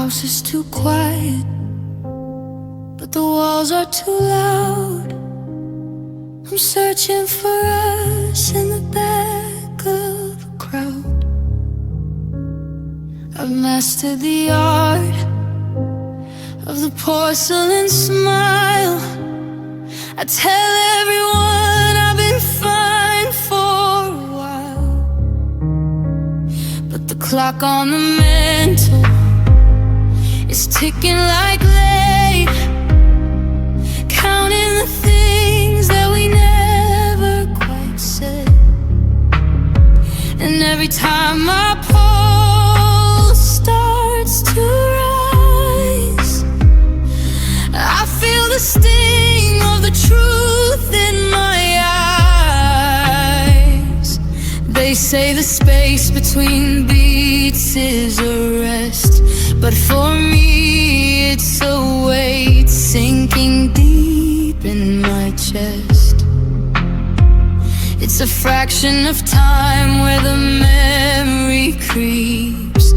house is too quiet, but the walls are too loud. I'm searching for us in the back of a crowd. I've mastered the art of the porcelain smile. I tell everyone I've been fine for a while, but the clock on the mantle is ticking like late, counting the things that we never quite said. And every time my pulse starts to rise, I feel the sting of the truth in my eyes. They say the space between beats is a rest, but for me it's a weight sinking deep in my chest. It's a fraction of time where the memory creeps.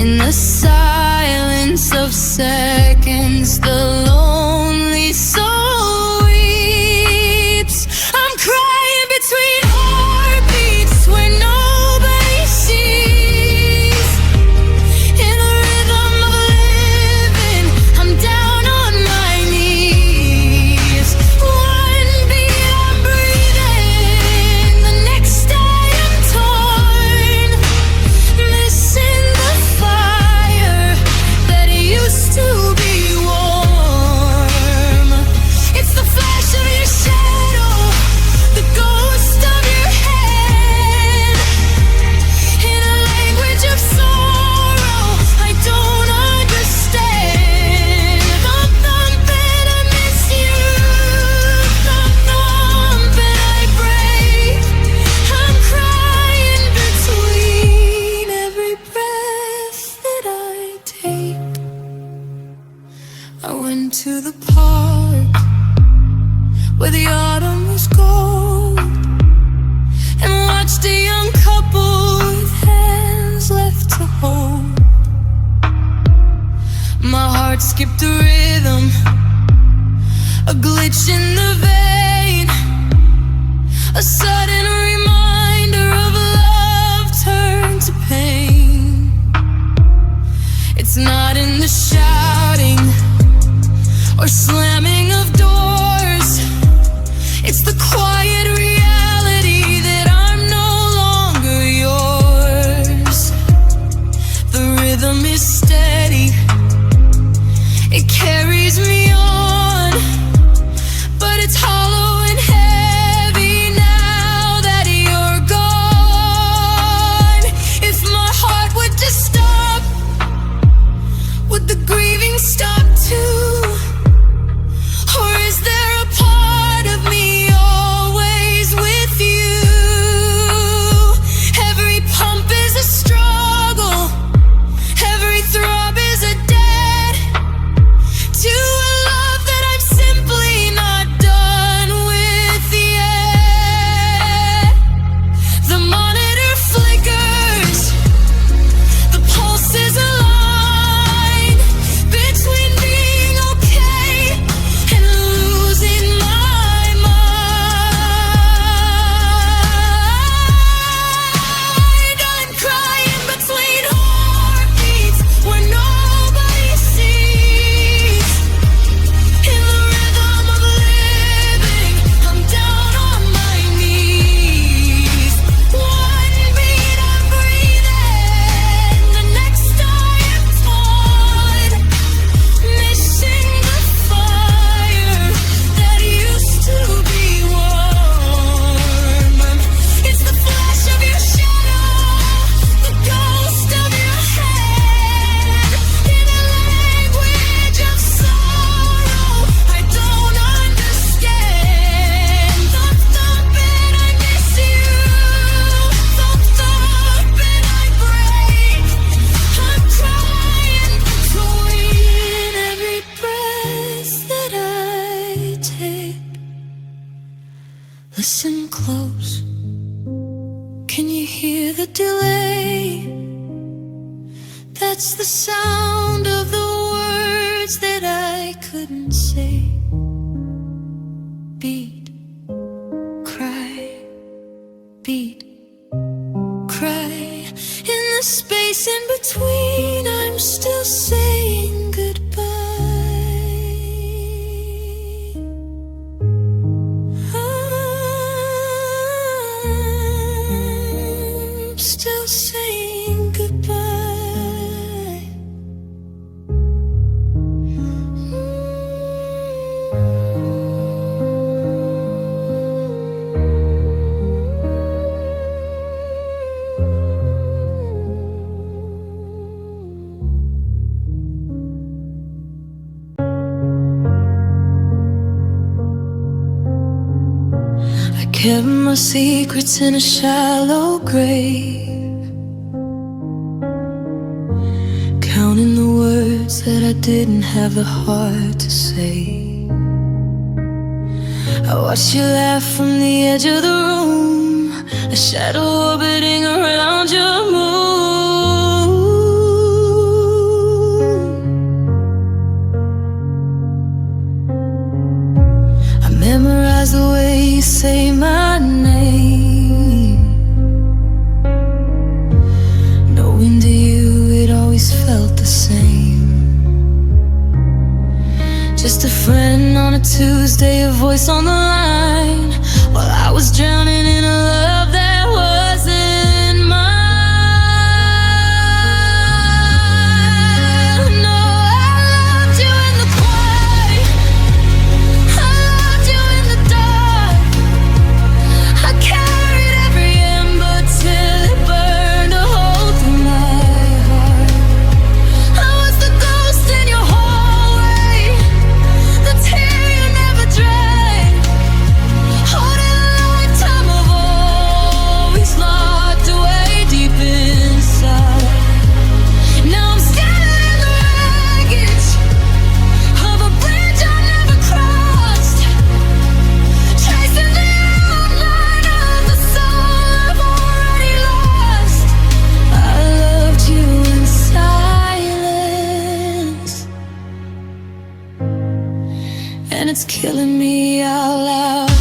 In the silence of seconds, the lonely soul weeps. I'm crying between heartbeats where nobody sees. In the rhythm of living, I'm down on my knees. One beat, I'm breathing, the next I am torn, missing the fire that used to be warm. It's the flash of your shadow, the ghost of your head, in a language of sorrow I don't understand. Thump, thumping, I miss you. Thump, thumping, I break. I'm crying between every breath that I take. I went to the park where the autumn was gold and watched a young couple with hands left to hold. My heart skipped a rhythm, a glitch in the vein, a sudden reminder of love turned to pain. It's not in the shouting or slamming of doors, it's the quiet reality that I'm no longer yours. The rhythm is steady, it carries me on, but it's hollow and heavy now that you're gone. If my heart would just stop, would the grieving stop too? Or is there a part of me always with you? Every pump is a struggle, every throb is a debt to a love that I'm simply not done with yet. The monitor flickers, the pulse is a line between being okay and losing my mind. I'm crying between heartbeats where nobody sees. In the rhythm of living, I'm down on my knees. One beat, I'm breathing, the next I am torn, missing the fire that used to be warm. It's the flash of your shadow, the ghost of your head, in a language of sorrow I don't understand. Thump, thumping, I miss you. Thump, thumping, I break. I'm crying between every breath that I take. Listen close, can you hear the delay? That's the sound of the words that I couldn't say. Beat, cry, beat, cry. In the space in between, I'm still saying goodbye. I'm still saying goodbye. Kept my secrets in a shallow grave, counting the words that I didn't have the heart to say. I watched you laugh from the edge of the room, a shadow orbiting around your moon. I memorized the way you say my name, knowing to you it always felt the same. Just a friend on a Tuesday, a voice on the line, while I was drowning in a love that wasn't mine. No, I loved you in the quiet, I loved you in the dark. I carried every ember till it burned a hole through my heart. I was the ghost in your hallway, the tear you never dried, holding a lifetime of always locked away deep inside. Now I'm standing in the wreckage of a bridge I never crossed, tracing the outline of the soul I've already lost. I loved you in silence, and it's killing me out loud.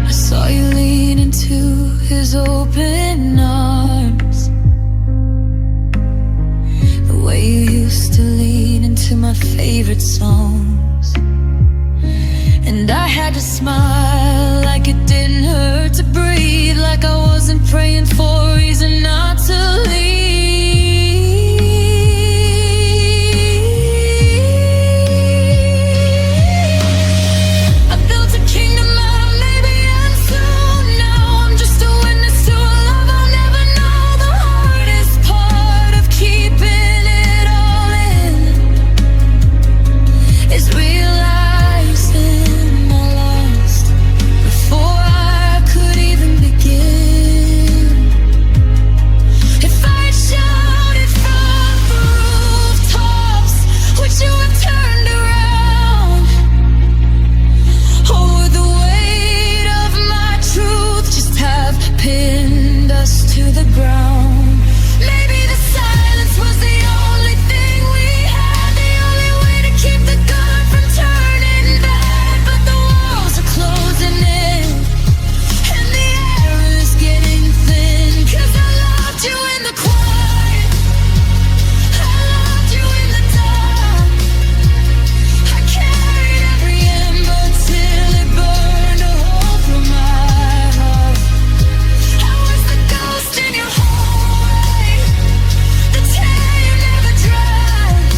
I saw you lean into his open arms, the way you used to lean into my favorite songs. And I had to smile like it didn't hurt to breathe, like I wasn't praying for a reason not to leave. I built a kingdom out of maybe and soon. Now I'm just a witness to a love I'll never know. The hardest part of keeping it all in is realizing I lost before I could even begin. If I had shouted from the rooftops, would you have turned around? Or would the weight of my truth just have pinned us to the ground? Maybe the silence was the only thing we had, the only way to keep the gun from turning bad. But the walls are closing in, and the air is getting thin. 'Cause I loved you in the quiet, I loved you in the dark. I carried every ember till it burned a hole through my heart. I was the ghost in your hallway, the tear you never dried,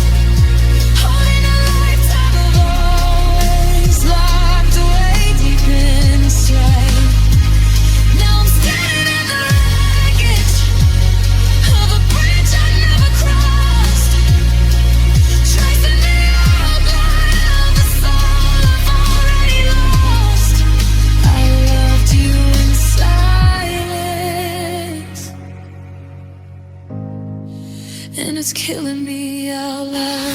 holding a lifetime of always locked away deep inside. Now I'm standing in the wreckage of a bridge I never crossed, tracing the outline of the soul I've already lost. I loved you in silence, and it's killing me out loud.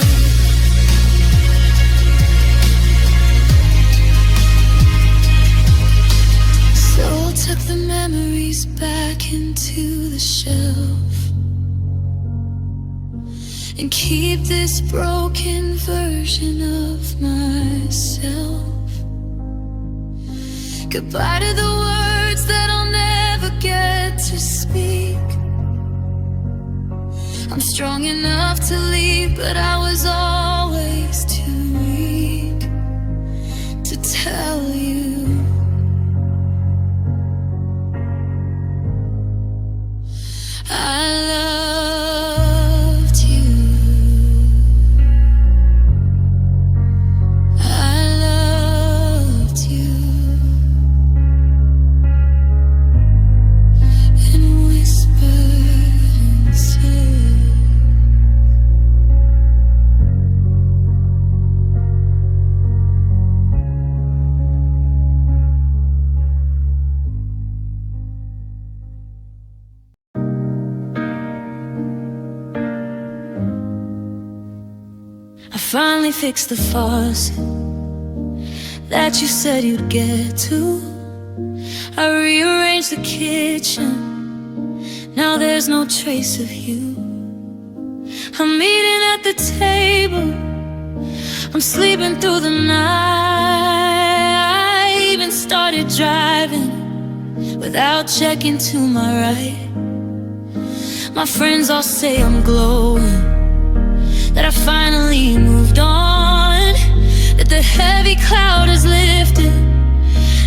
tuck the memories back into the shelf and keep this broken version of myself. Goodbye to the words that I'll never get to speak. I'm strong enough to leave, but I was always too weak to tell you. I loved you. I loved you. And whispered and said, I finally fixed the faucet that you said you'd get to. I rearranged the kitchen, now there's no trace of you. I'm eating at the table, I'm sleeping through the night. I even started driving without checking to my right. My friends all say I'm glowing, that I finally moved on, that the heavy cloud is lifted,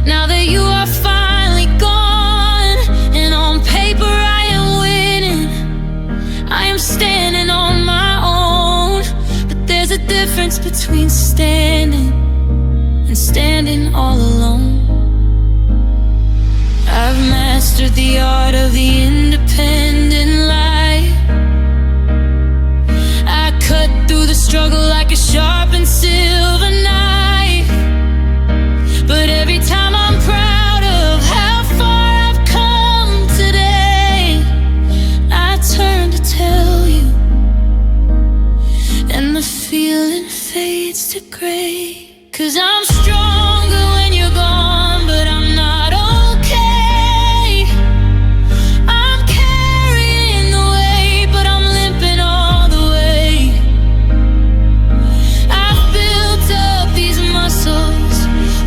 now that you are finally gone. And on paper I am winning, I am standing on my own. But there's a difference between standing and standing all alone. I've mastered the art of the independent life. Cut through the struggle like a sharpened silver knife. But every time I'm proud of how far I've come today, I turn to tell you, and the feeling fades to gray. 'Cause I'm stronger when you're gone, but I'm not okay. I'm carrying the weight, but I'm limping all the way. I've built up these muscles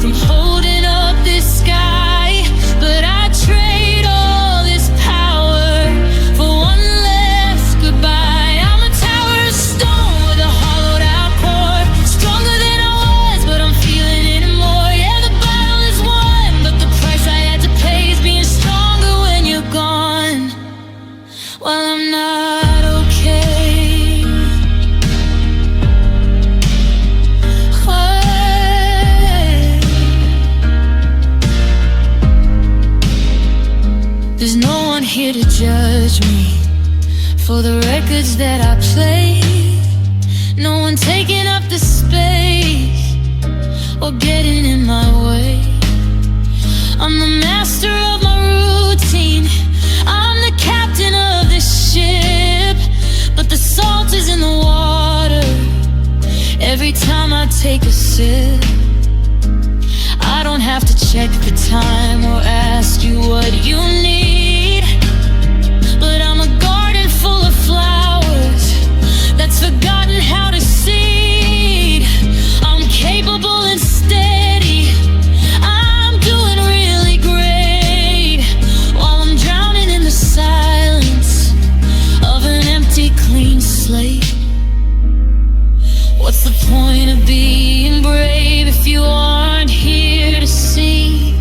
from holding up this sky, but I trade all this power for one last goodbye. I'm a tower of stone with a hollowed out core, stronger than I was, but I'm feeling it more. Yeah, the battle is won, but the price I had to pay is being stronger when you're gone. Well, I'm not okay. There's no one here to judge me for the records that I played. No one taking up the space or getting in my way. I'm the master of my routine, I'm the captain of this ship, but the salt is in the water every time I take a sip. I don't have to check the time or ask you what you need, but I'm a garden full of flowers that's forgotten how to seed. I'm capable and steady, I'm doing really great, while I'm drowning in the silence of an empty, clean slate. What's the point of being brave if you aren't here to see?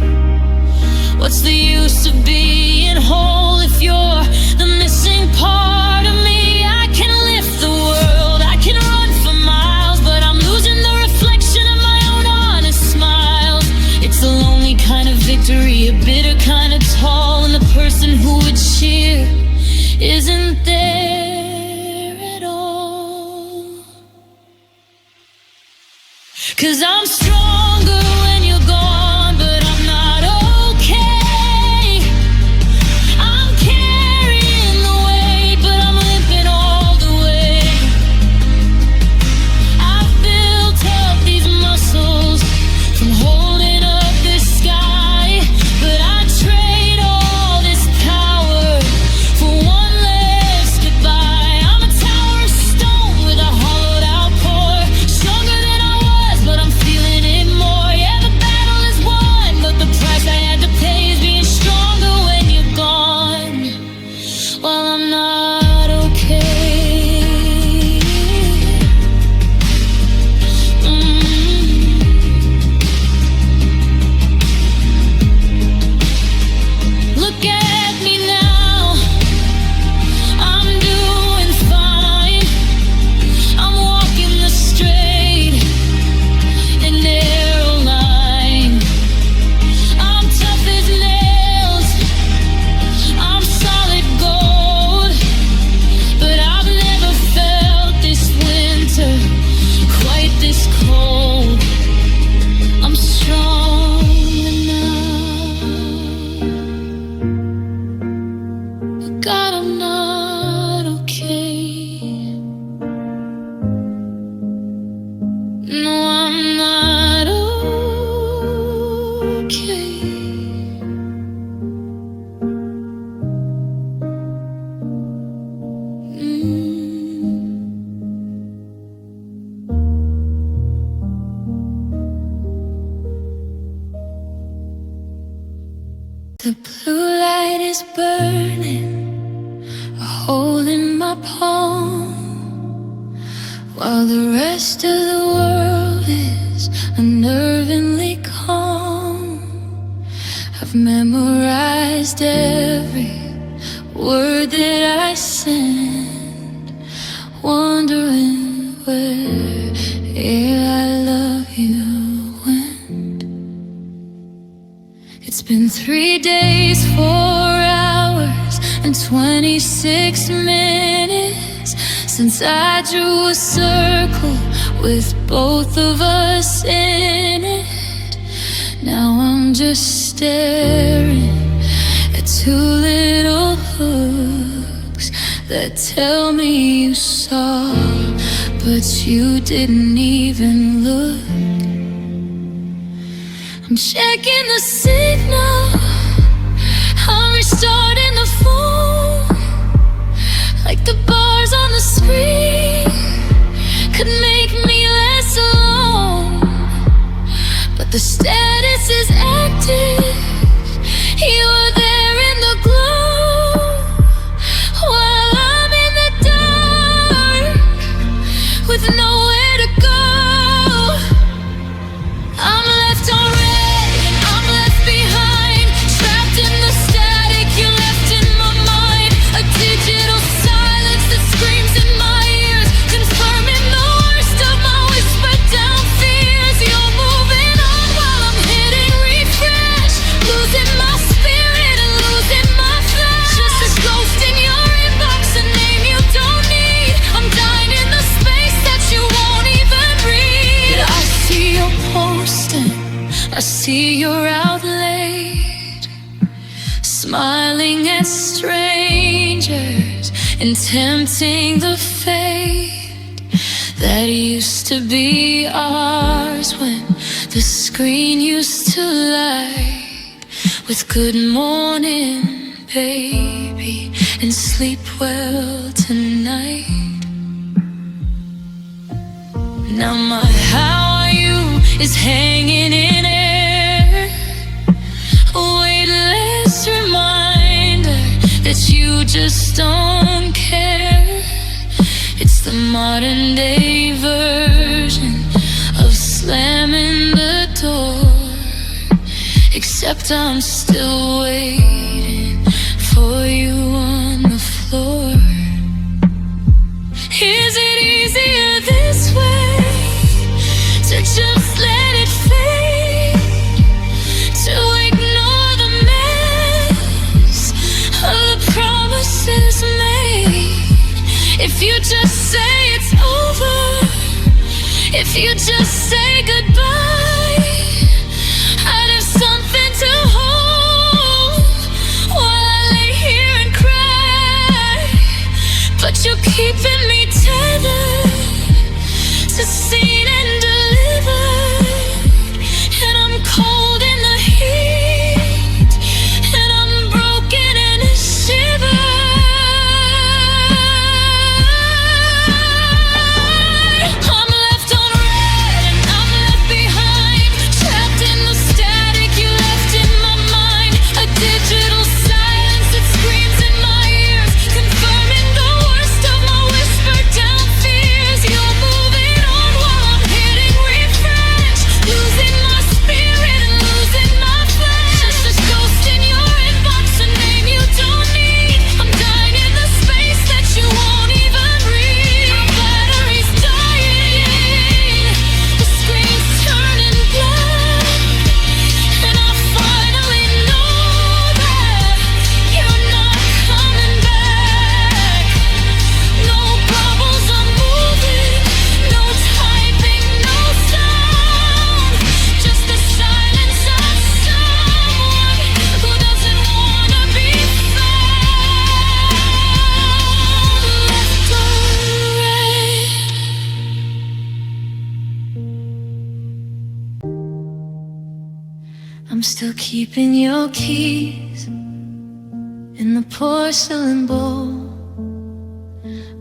What's the use of being whole if you're the missing part of me? I can lift the world, I can run for miles, but I'm losing the reflection of my own honest smiles. It's a lonely kind of victory, a bitter kind of tall, and the person who would cheer isn't there at all. 'Cause I'm stronger when you're gone, but I'm not okay. I'm carrying the weight, but I'm limping all the way. I've built up these muscles from holding up this sky, but I trade holding my palm, while the rest of the world is unnervingly calm. I've memorized every word that I send, wondering where I love you went. It's been 3 days, 4 hours, and 26 minutes since I drew a circle with both of us in it. Now I'm just staring at 2 little hooks that tell me you saw, but you didn't even look. I'm checking the signal, I'm restarting the phone, like the bars on the screen could make me less alone. But the status is active, you were there in the glow, while I'm in the dark with nowhere to go. I'm left on red, I'm left behind, trapped in the static you left in my mind. A digital silence that screams in my ears, confirming the worst of my whispered down fears. You're moving on while I'm hitting refresh, losing my spirit and losing my flesh. Just a ghost in your inbox, a name you don't need. I'm dying in the space that you won't even read. I see your posting, I see you're out late, smiling at strangers and tempting the fate that used to be ours when the screen used to light with good morning, baby, and sleep well tonight. Now my how are you is hanging in air, a weightless reminder that you just don't care. It's the modern day version of slamming the door, except I'm still waiting for you on the floor. Is it easier this way, to just let it fade, to ignore the mess of the promises made? If you just say it's over, if you just say goodbye, I'd have something to hold while I lay here and cry. But you're keeping me tethered to seen and delivered, and I'm cold in the heat, and I'm broken in a shiver. I'm left on red and I'm left behind, trapped in the static you left in my mind. A digital silence that screams in my ears, confirming the worst of my whispered down fears. You're moving on while I'm hitting refresh, losing my spirit and losing my flesh. Just a ghost in your inbox, a name you don't need. I'm dying in the space that you won't even read. My battery's dying, the screen's turning black, and I finally know that you're not coming back. No bubbles are moving, no typing, no sound, just the silence of someone who doesn't wanna be found. Left on red. I'm still keeping your keys in the porcelain bowl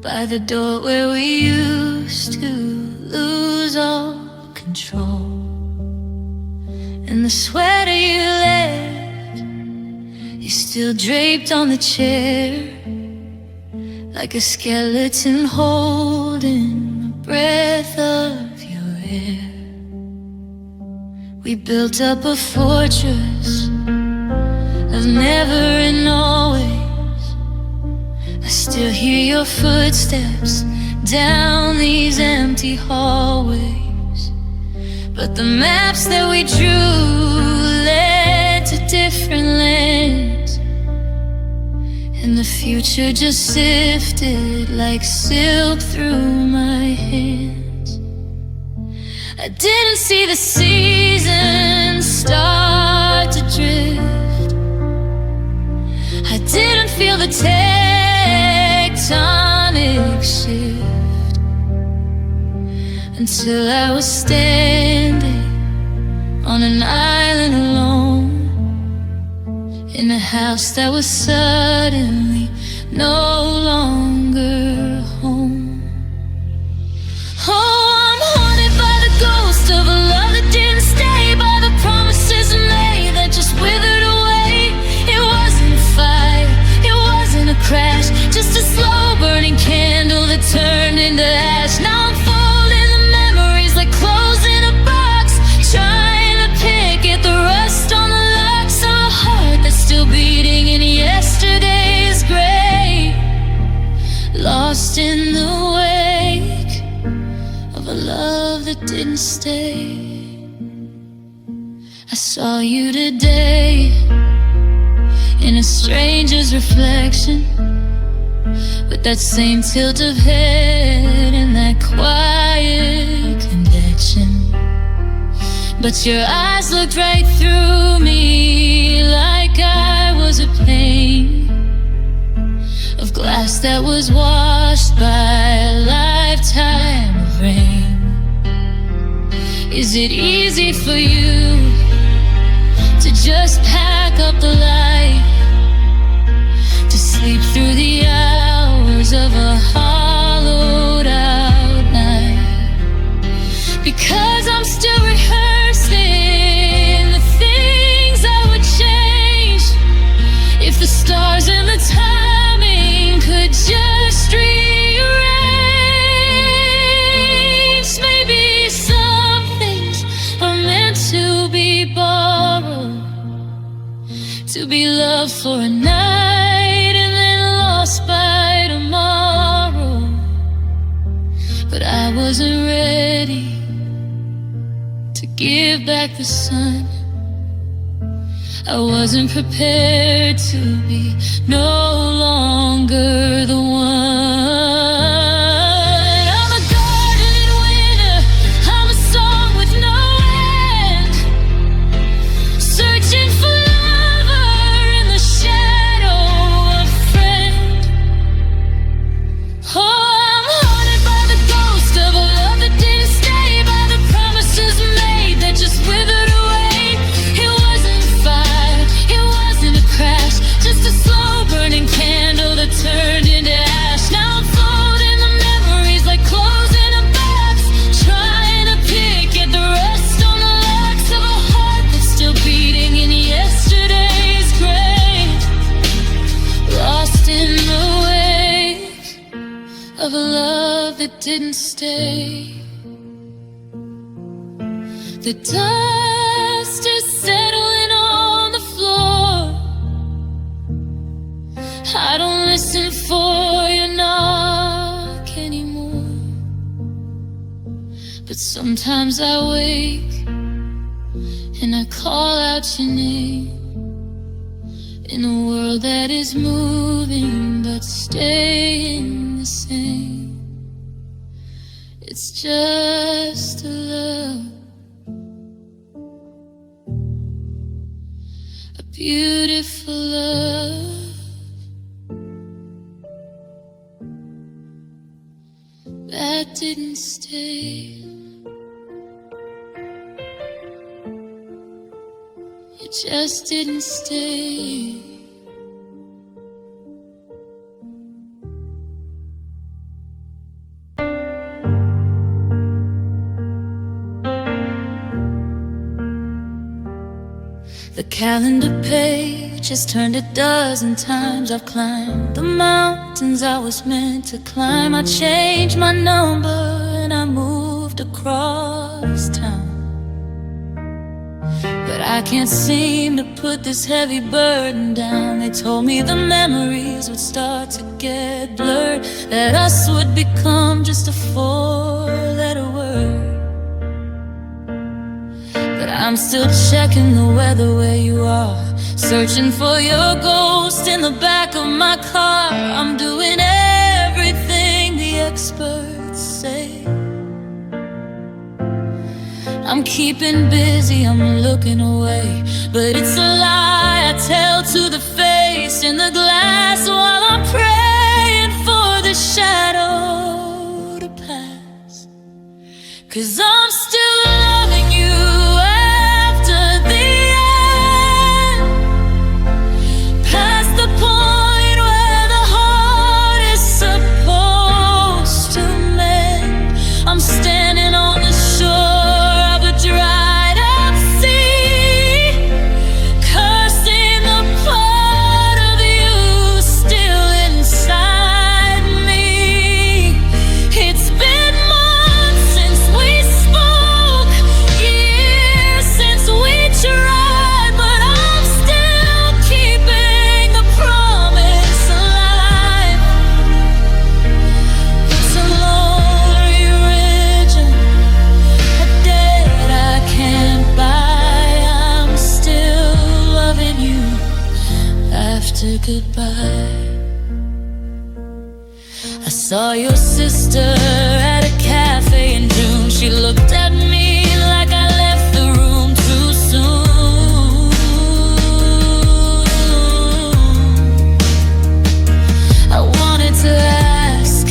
by the door where we used to lose all control. And the sweater you left is still draped on the chair, like a skeleton holding the breath of your air. We built up a fortress of never and always. I still hear your footsteps down these empty hallways, but the maps that we drew led to different lands, and the future just sifted like silk through my hands. I didn't see the seasons start to drift. I didn't feel the tectonic shift until I was standing on an island alone, in a house that was suddenly no longer home. Oh, I'm haunted by the ghost of a love that didn't stay, by the promises made that just withered away. It wasn't a fire, it wasn't a crash, just a slow burning candle that turned into ash. Now I'm folding the memories like clothes in a box, trying to pick at the rust on the locks of a heart that's still beating in yesterday's grave, lost in the wake of a love that didn't stay. I saw you today in a stranger's reflection, with that same tilt of head and that quiet conviction. But your eyes looked right through me, like I was a pane of glass that was washed by a lifetime of rain. Is it easy for you to just pack up the light, to sleep through the hours of a hollowed out night? Because I'm still rehearsing the things I would change if the stars and the timing could just rearrange. Maybe some things are meant to be borrowed, to be loved for a night and then lost by tomorrow. But I wasn't ready to give back the sun. I wasn't prepared to be no longer the one. I'm a garden in winter, I'm a song with no end, searching for lover in the shadow of friend. Oh, I'm haunted by the ghost of a love that didn't stay, by the promises made that just withered away. It wasn't fire, it wasn't a crash, just a slow burning candle that turned into ash. Now I'm folding the memories like clothes in a box, trying to pick at the rust on the locks of a heart that's still beating in yesterday's grave, lost in the wake of a love that didn't stay. The dust is settling on the floor. I don't listen for your knock anymore, but sometimes I wake and I call out your name, in a world that is moving but staying the same. It's just a love, a beautiful love that didn't stay. It just didn't stay. The calendar page just turned a dozen times. I've climbed the mountains I was meant to climb. I changed my number and I moved across town. But I can't seem to put this heavy burden down. They told me the memories would start to get blurred, that us would become just a four-letter word. But I'm still checking the weather where you are, searching for your ghost in the back of my car. I'm doing everything the experts say. I'm keeping busy, I'm looking away, but it's a lie I tell to the face in the glass while I'm praying for the shadow to pass. 'Cause I'm still loving you after the end, past the point where the heart is supposed to mend. I'm standing on the shore of a dried up sea, cursing the part of you still inside me. It's been months since we spoke, years since we tried, but I'm still keeping the promise alive. It's a lonely religion, a debt I can't buy. I'm still loving you after goodbye. I saw your sister at a cafe in June. She looked at me like I left the room too soon. I wanted to ask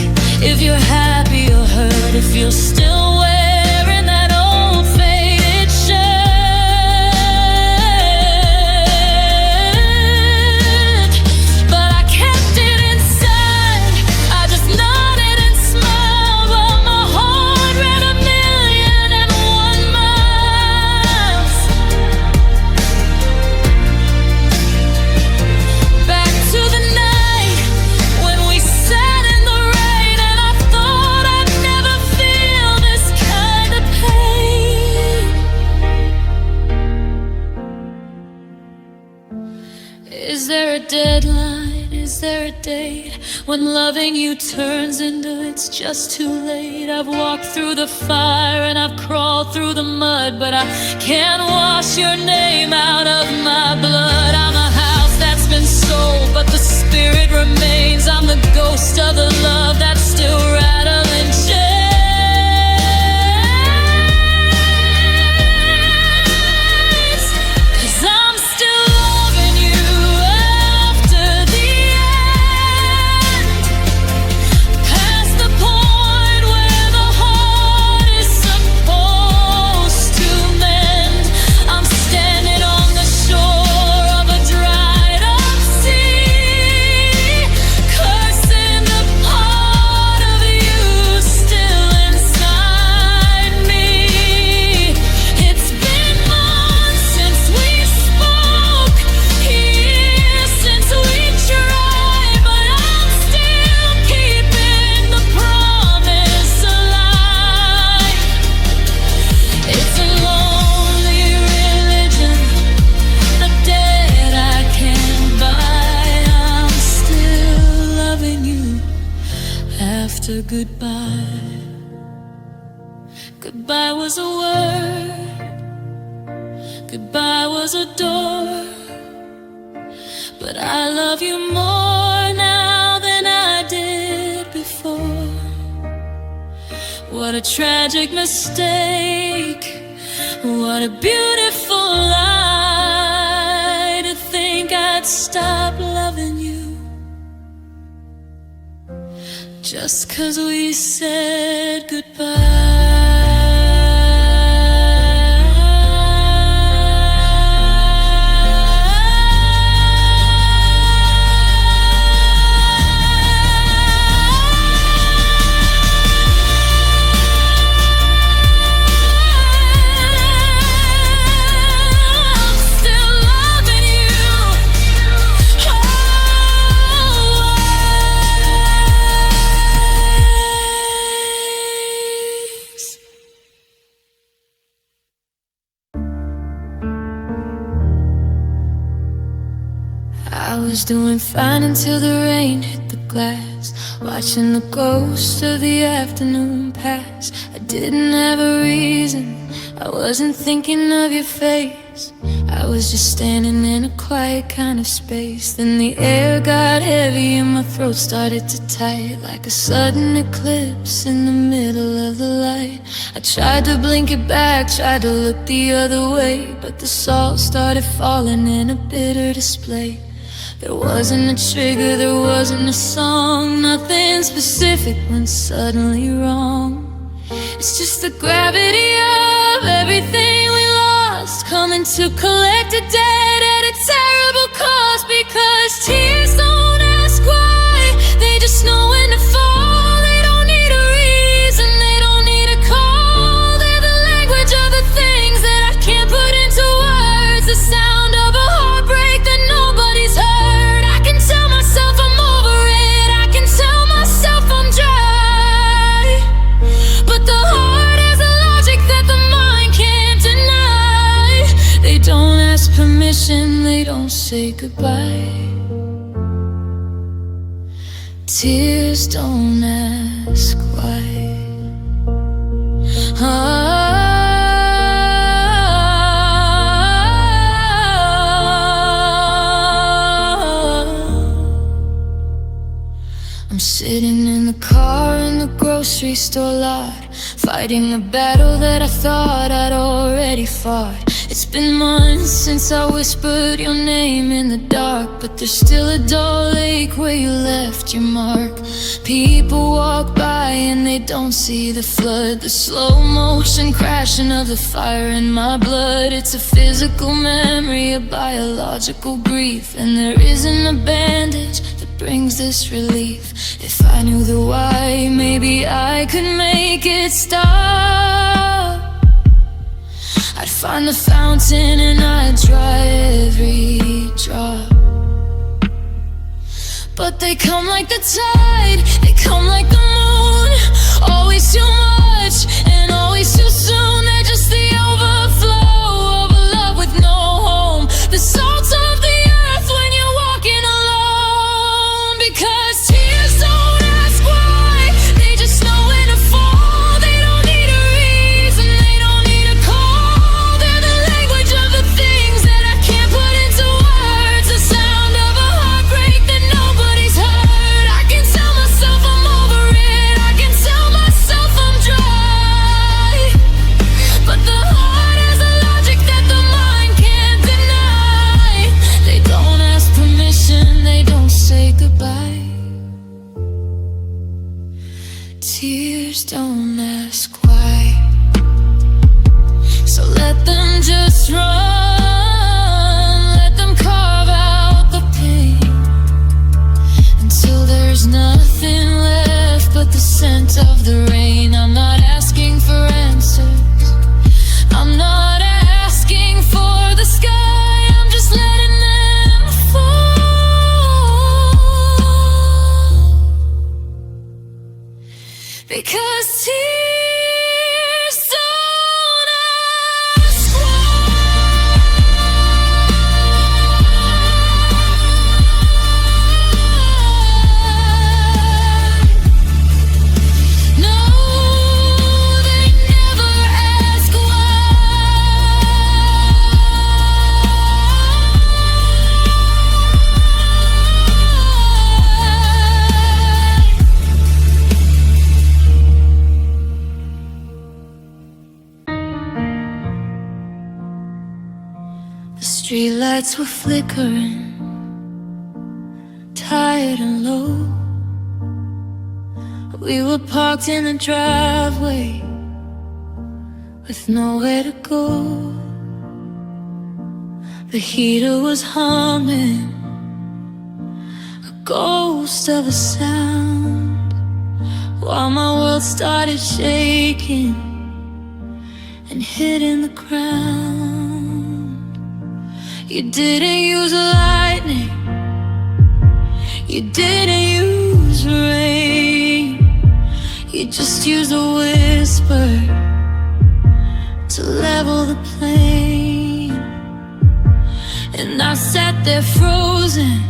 if you're happy or hurt, if you're still wearing that old faded shirt. But I kept it inside, I just nodded and smiled while my heart ran 1,000,001 miles. Back to the night when we sat in the rain, and I thought I'd never feel this kind of pain. Is there a deadline? Is there a date when loving you turns into it's just too late? I've walked through the fire and I've crawled through the mud, but I can't wash your name out of my blood. I'm a house that's been sold, but the spirit remains. I'm the ghost of the love that's still rattling chains. 'Cause I'm still loving you after the end, past the point where the heart is supposed to mend. I'm standing on the shore of a dried up sea, cursing the part of you still inside me. It's been months since we spoke, years since we tried, but I'm still keeping the promise alive. It's a lonely religion, a debt I can't buy. I'm still loving you after goodbye. Goodbye was a word, goodbye was a door, but I love you more now than I did before. What a tragic mistake, what a beautiful lie to think I'd stop loving you just 'cause we said goodbye. I'm still loving you was doing fine until the rain hit the glass, watching the ghost of the afternoon pass. I didn't have a reason, I wasn't thinking of your face. I was just standing in a quiet kind of space. Then the air got heavy and my throat started to tight, like a sudden eclipse in the middle of the light. I tried to blink it back, tried to look the other way, but the salt started falling in a bitter display. There wasn't a trigger, there wasn't a song, nothing specific went suddenly wrong. It's just the gravity of everything we lost, coming to collect a debt at a terrible cost. Because tears don't ask why, they just know when to fall. They don't need a reason, they don't need a call. They're the language of the things that I can't put into words, the sound of a heartbreak that nobody's heard. I can tell myself I'm over it, I can tell myself I'm dry, but the heart has a logic that the mind can't deny. They don't ask permission, they don't say goodbye. Tears don't ask why. I'm sitting in the car in the grocery store lot, fighting a battle that I thought I'd already fought. It's been months since I whispered your name in the dark, but there's still a dull ache where you left your mark. People walk by and they don't see the flood, the slow motion crashing of the fire in my blood. It's a physical memory, a biological grief, and there isn't a bandage that brings this relief. If I knew the why, maybe I could make it stop. I'd find the fountain and I'd dry every drop. But they come like the tide, they come like the moon, always too much and always too soon. They're just the overflow of a love with no home, the salt of the earth when you're walking alone. Because tears don't ask why, they just know when to fall. They don't need a reason, they don't need a call. They're the language of the things that I can't put into words, the sound of a heartbreak that nobody's heard. I can tell myself I'm over it, I can tell myself I'm dry, but the heart has a logic that the mind can't deny. They don't ask permission, they don't say goodbye. Tears don't ask why, so let them just run, let them carve out the pain, until there's nothing left but the scent of the rain. I'm not asking for answers, I'm not asking for the sky, I'm just letting them fall. Because tears don't ask why. No, they never ask The streetlights were flickering, tired and low. We were parked in a driveway with nowhere to go. The heater was humming, a ghost of a sound, while my world started shaking and hitting the ground. You didn't use lightning, you didn't use rain, you just used a whisper to level the plain. And I sat there frozen,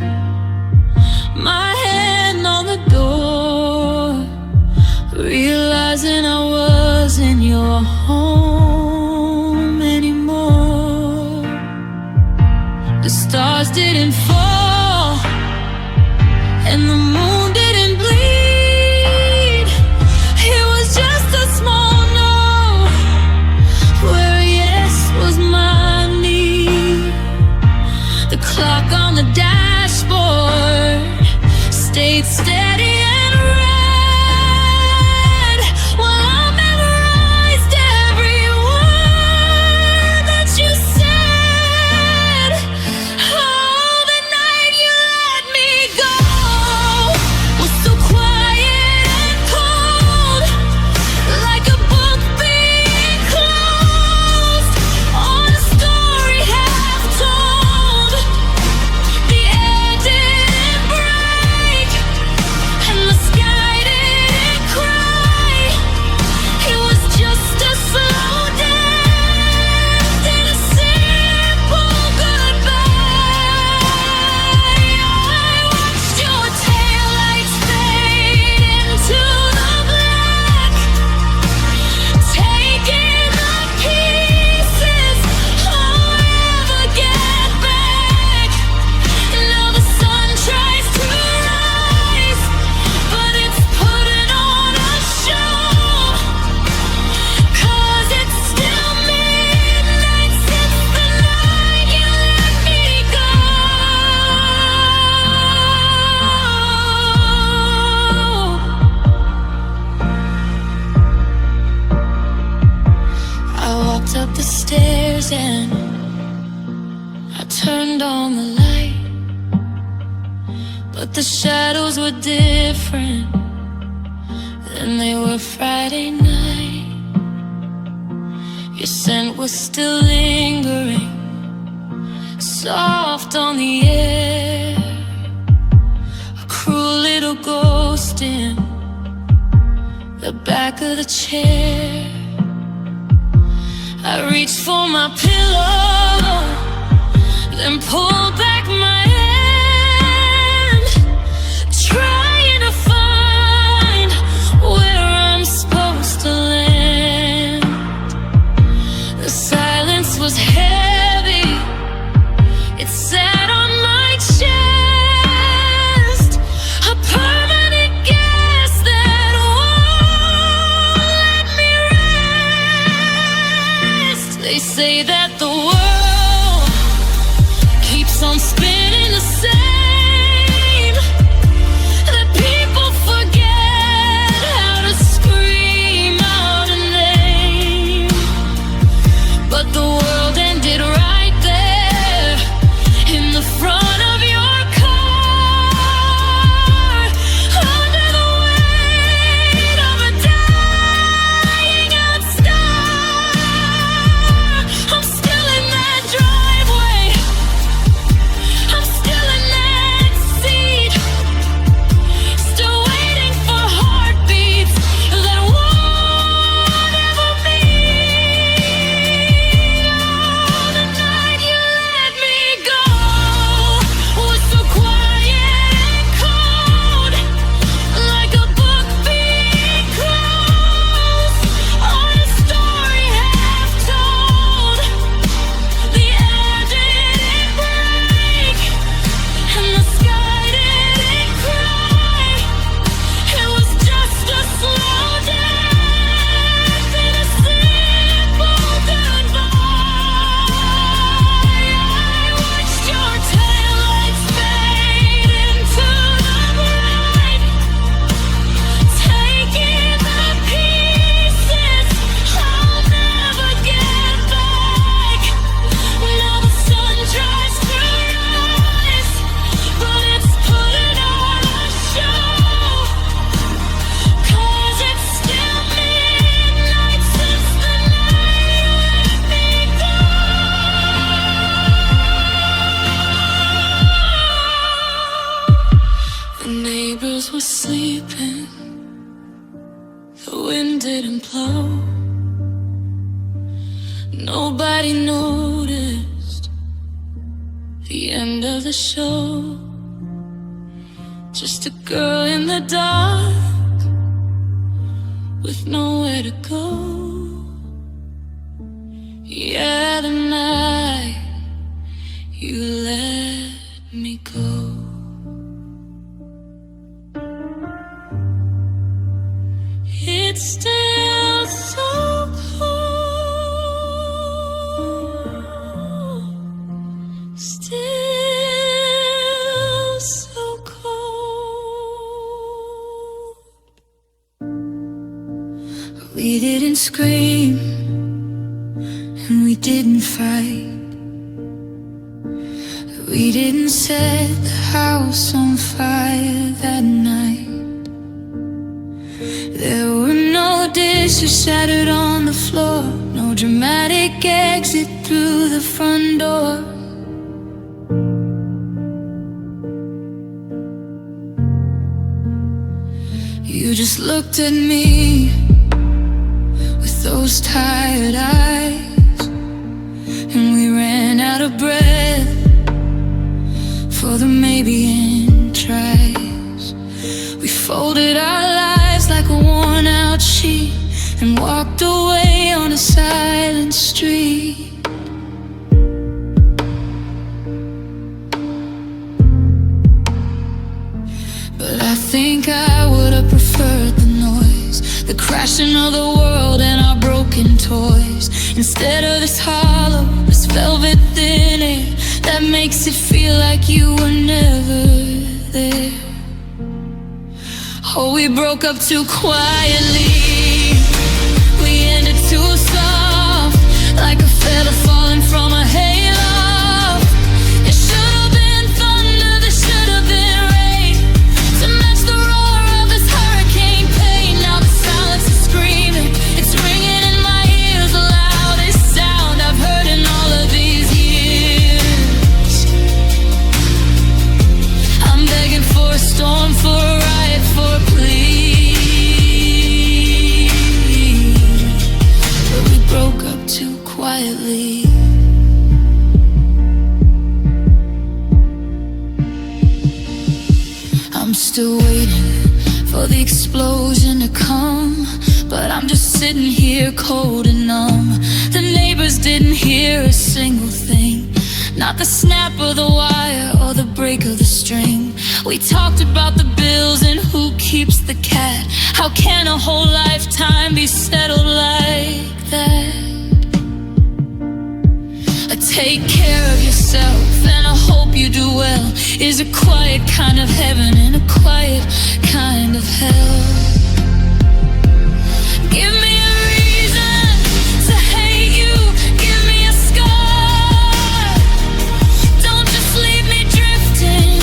were different than they were Friday night. Your scent was still lingering, soft on the air. A cruel little ghost in the back of the chair. I reached for my pillow, then pulled back my hand, trying to find where I'm supposed to land. The silence was heavy, it sat on my chest, a permanent gas that won't let me rest. They say that the world keeps on spinning the same, that people forget how to scream out a name. But the world ended right there in the front of your car, under the weight of a dying out star. I'm still in that driveway, I'm still in that seat, still waiting for heartbeats that won't ever meet. Oh, the night you let me go was so quiet and cold, like a book being closed on a story half told. The air didn't break and the sky didn't cry. It was just a slow death and a simple goodbye. I watched your taillights fade into the night, taking the pieces I'll never get back. Now the sun tries to rise, but it's putting on a show, 'cause it's still midnight since the night you let me go. The neighbors were sleeping, the wind didn't blow. Nobody noticed the end of the show. Just a girl in the dark with nowhere to go. Yeah, the night you let me go. It's still so cold, still so cold. We didn't scream and we didn't fight. We didn't set the house on fire that night. There were no dishes shattered on the floor, no dramatic exit through the front door. You just looked at me with those tired eyes, and we ran out of breath for the maybe and tries. We folded our lives like a worn out sheet and walked away on a silent street. But I think I would have preferred the noise, the crashing of the world and our broken toys, instead of this hollow, this velvet thin air that makes it feel like you were never there. Oh, we broke up too quietly, we ended too soft, like a feather falling from a hayloft. It should have been thunder, there should have been rain to match explosion to come, but I'm just sitting here cold and numb. The neighbors didn't hear a single thing, not the snap of the wire or the break of the string. We talked about the bills and who keeps the cat. How can a whole lifetime be settled like that? Take care of yourself and I hope you do well is a quiet kind of heaven and a quiet kind of hell. Give me a reason to hate you, give me a scar. Don't just leave me drifting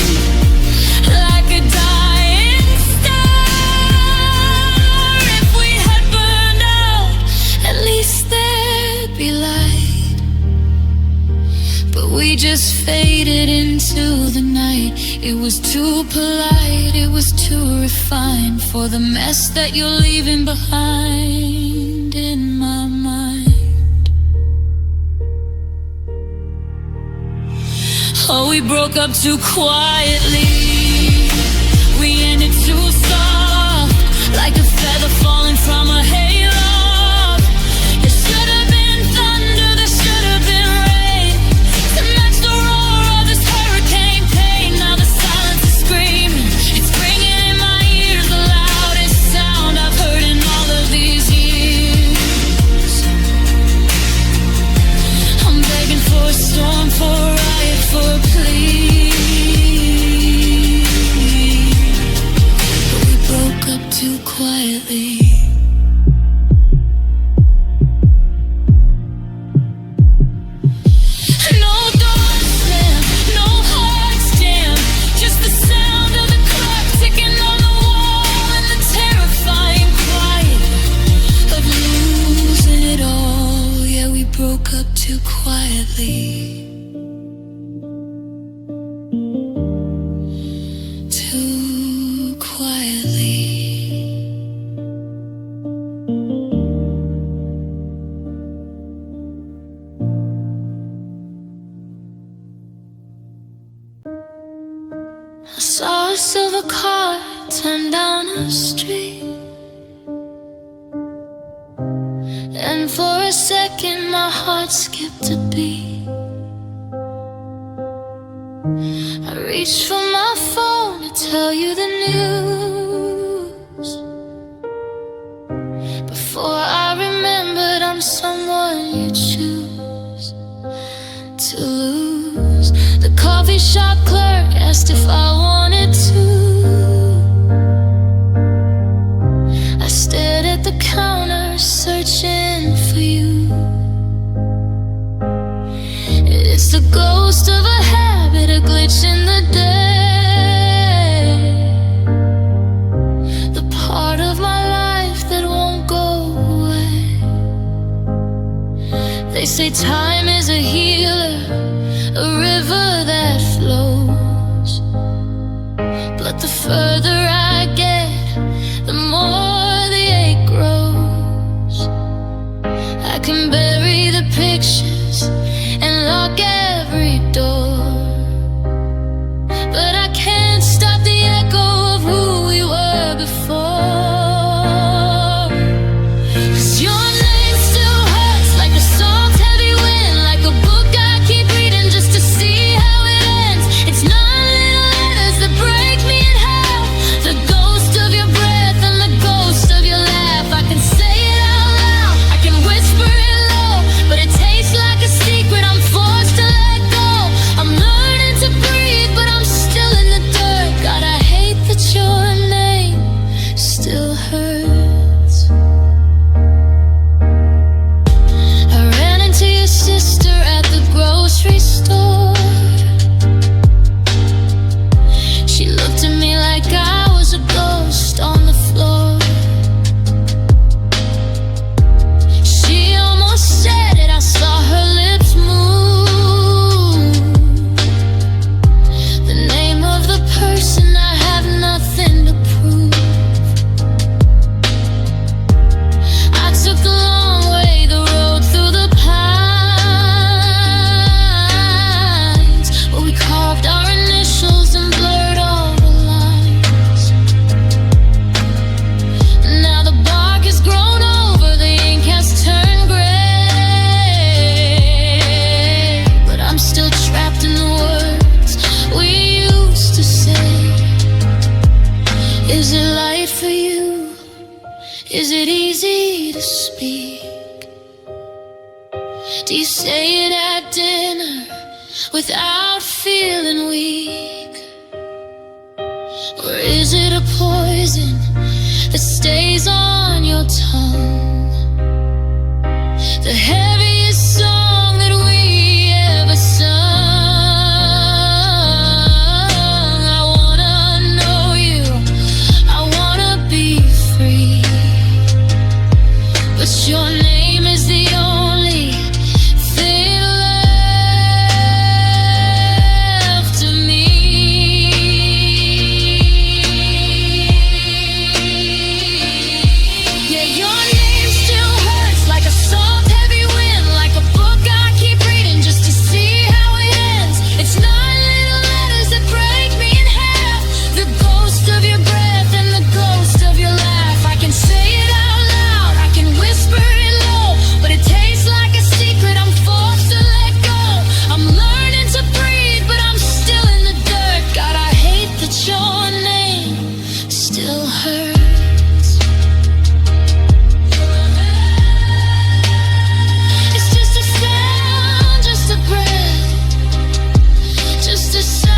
like a dying star. If we had burned out, at least there'd be light. But we just faded into the night. It was too polite, it was too refined for the mess that you're leaving behind in my mind. Oh, we broke up too quietly. We ended too soft, like a feather falling from a hayloft. There should have been thunder, there should have been rain to match the roar of this hurricane pain. Now the silence is screaming, it's ringing in my ears, the loudest sound I've heard in all of these years. I'm begging for a storm, for a riot, for a plea. But we broke up too quietly. No doors slam, no hearts jam, just the sound of the clock ticking on the wall and the terrifying quiet of losing it all. Yeah, we broke up too quietly. Too quietly. I saw a silver car turn down a street, and for a second my heart skipped a beat. I reached for my phone to tell you the news. Before I remembered, I'm someone you choose to lose. The coffee shop clerk asked if I wanted to. I stared at the counter, searching for you. It's the ghost of a habit, a glitch in the day, the part of my life that won't go away. They say time is a healer, a river that flows, but the further I get, the more the ache grows. I can bury the pictures and lock every door, but I can't stop the echo of who we were before. 'Cause your name still hurts like a soft heavy wind, like a book I keep reading just to see how it ends. It's 9 little letters that break me in half, the ghost of your breath and the ghost of your laugh. I can say it out loud, I can whisper it low, but it tastes like Is it easy to speak? Do you say it at dinner without feeling weak? Or is it a poison that stays on your tongue? The heaviest song that we ever sung. I wanna know you, I wanna be free, but your name is the only thing left of me. Yeah, your name still hurts like a soft heavy wind, like a book I keep reading just to see how it ends. It's 9 little letters that break me in half, the ghost of your breath and the ghost of your laugh. I can say it out loud, I can whisper it low, but it tastes like a secret I'm forced to let go. I'm learning to breathe, but I'm still in the dirt. God, I hate that your name still hurts. It's just a sound, just a breath, just a sigh.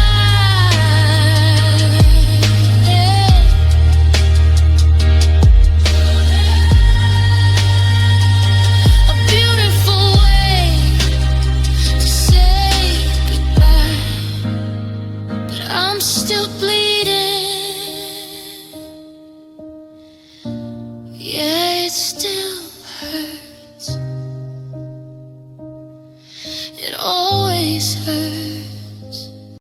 A beautiful way to say goodbye, but I'm still bleeding. Yeah, it's still